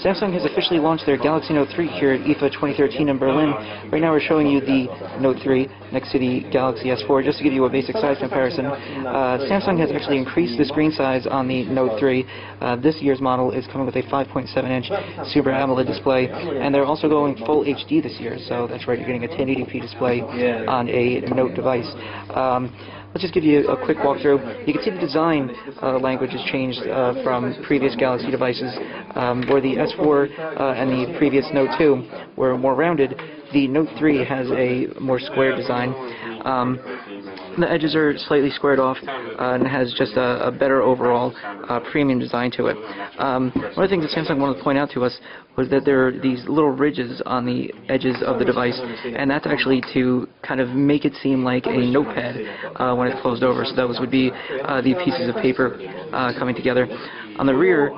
Samsung has officially launched their Galaxy Note 3 here at IFA 2013 in Berlin. Right now we're showing you the Note 3 next to the Galaxy S4. Just to give you a basic size comparison, Samsung has actually increased the screen size on the Note 3. This year's model is coming with a 5.7-inch Super AMOLED display, and they're also going full HD this year, so that's right, you're getting a 1080p display on a Note device. Let's just give you a quick walkthrough. You can see the design language has changed from previous Galaxy devices, where the S4 and the previous Note 2 were more rounded. The Note 3 has a more square design. The edges are slightly squared off and has just a better overall premium design to it. One of the things that Samsung wanted to point out to us was that there are these little ridges on the edges of the device, and that's actually to kind of make it seem like a notepad when it's closed over. So those would be the pieces of paper coming together. On the rear,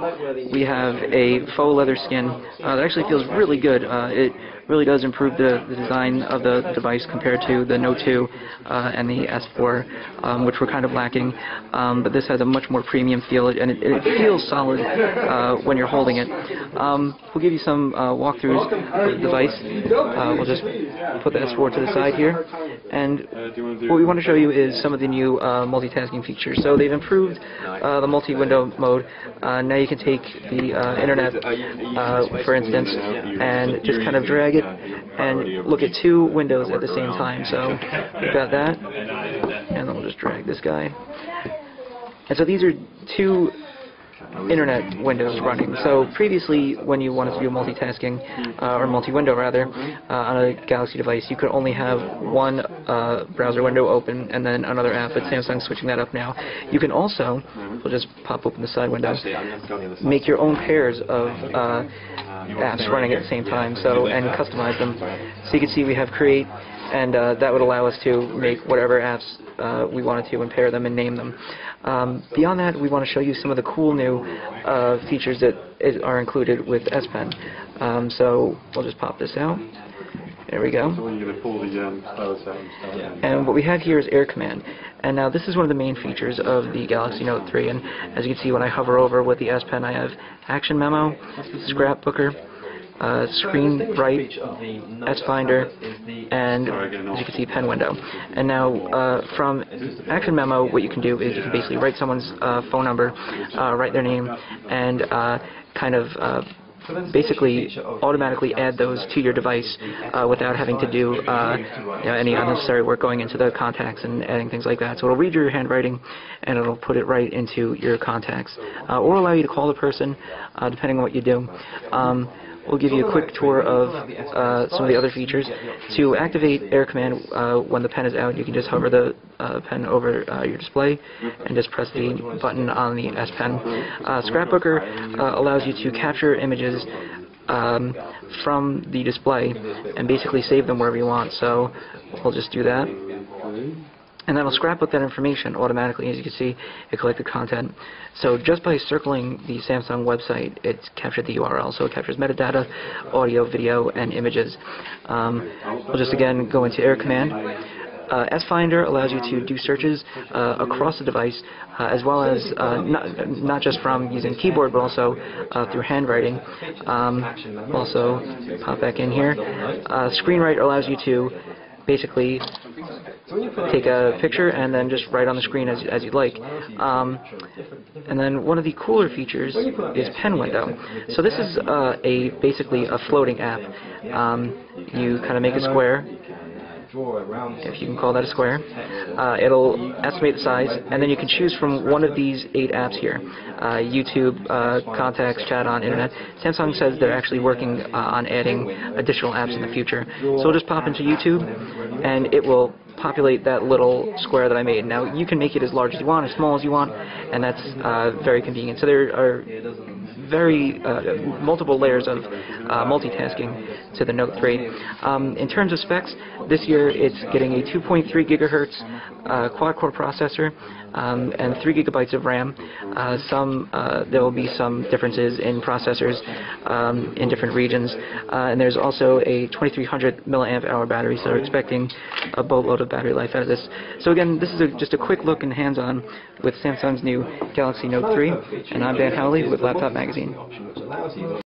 we have a faux leather skin that actually feels really good. It really does improve the design of the device compared to the Note 2 and the S4, which were kind of lacking. But this has a much more premium feel, and it feels solid when you're holding it. We'll give you some walkthroughs of the device. We'll just put the S4 to the side here. And what we want to show you is some of the new multitasking features. So they've improved the multi-window mode. Now you can take the internet, for instance, and just kind of drag it and look at two windows at the same time. So we've got that, and then we'll just drag this guy. And so these are two internet windows running. So previously, when you wanted to do multitasking, or multi-window rather, on a Galaxy device, you could only have one browser window open and then another app, but Samsung's switching that up now. You can also, we'll just pop open the side window, make your own pairs of apps running at the same time, and customize them. So you can see we have Create, and that would allow us to make whatever apps we wanted to and pair them and name them. Beyond that, we want to show you some of the cool new features that are included with S Pen. So we'll just pop this out. There we go. And what we have here is Air Command. And now this is one of the main features of the Galaxy Note 3. And as you can see, when I hover over with the S Pen, I have Action Memo, Scrapbooker, Screen Write, S Finder, and as you can see, Pen Window. And now from Action Memo, what you can do is you can basically write someone's phone number, write their name, and kind of basically automatically add those to your device without having to do any unnecessary work going into the contacts and adding things like that. So it'll read your handwriting and it'll put it right into your contacts, or allow you to call the person depending on what you do. We'll give you a quick tour of some of the other features. To activate Air Command when the pen is out, you can just hover the pen over your display and just press the button on the S Pen. Scrapbooker allows you to capture images from the display and basically save them wherever you want. So we'll just do that. And that'll scrapbook that information automatically. As you can see, it collected content. So just by circling the Samsung website, it's captured the URL. So it captures metadata, audio, video, and images. We'll just again go into Air Command. S Finder allows you to do searches across the device, as well as not just from using keyboard, but also through handwriting. Also, pop back in here. ScreenWrite allows you to basically take a picture and then just write on the screen as you'd like. And then one of the cooler features is Pen Window. So this is basically a floating app. You kind of make a square, if you can call that a square. It'll estimate the size, and then you can choose from one of these 8 apps here. YouTube, Contacts, Chat on Internet. Samsung says they're actually working on adding additional apps in the future. So we'll just pop into YouTube, and it will populate that little square that I made. Now, you can make it as large as you want, as small as you want, and that's very convenient. So there are very multiple layers of multitasking to the Note 3. In terms of specs, this year it's getting a 2.3 gigahertz quad-core processor and 3 gigabytes of RAM. There will be some differences in processors in different regions, and there's also a 2300 milliamp hour battery, so we're expecting a boatload of battery life out of this. So again, this is just a quick look and hands-on with Samsung's new Galaxy Note 3, and I'm Dan Howley with Laptop Magazine.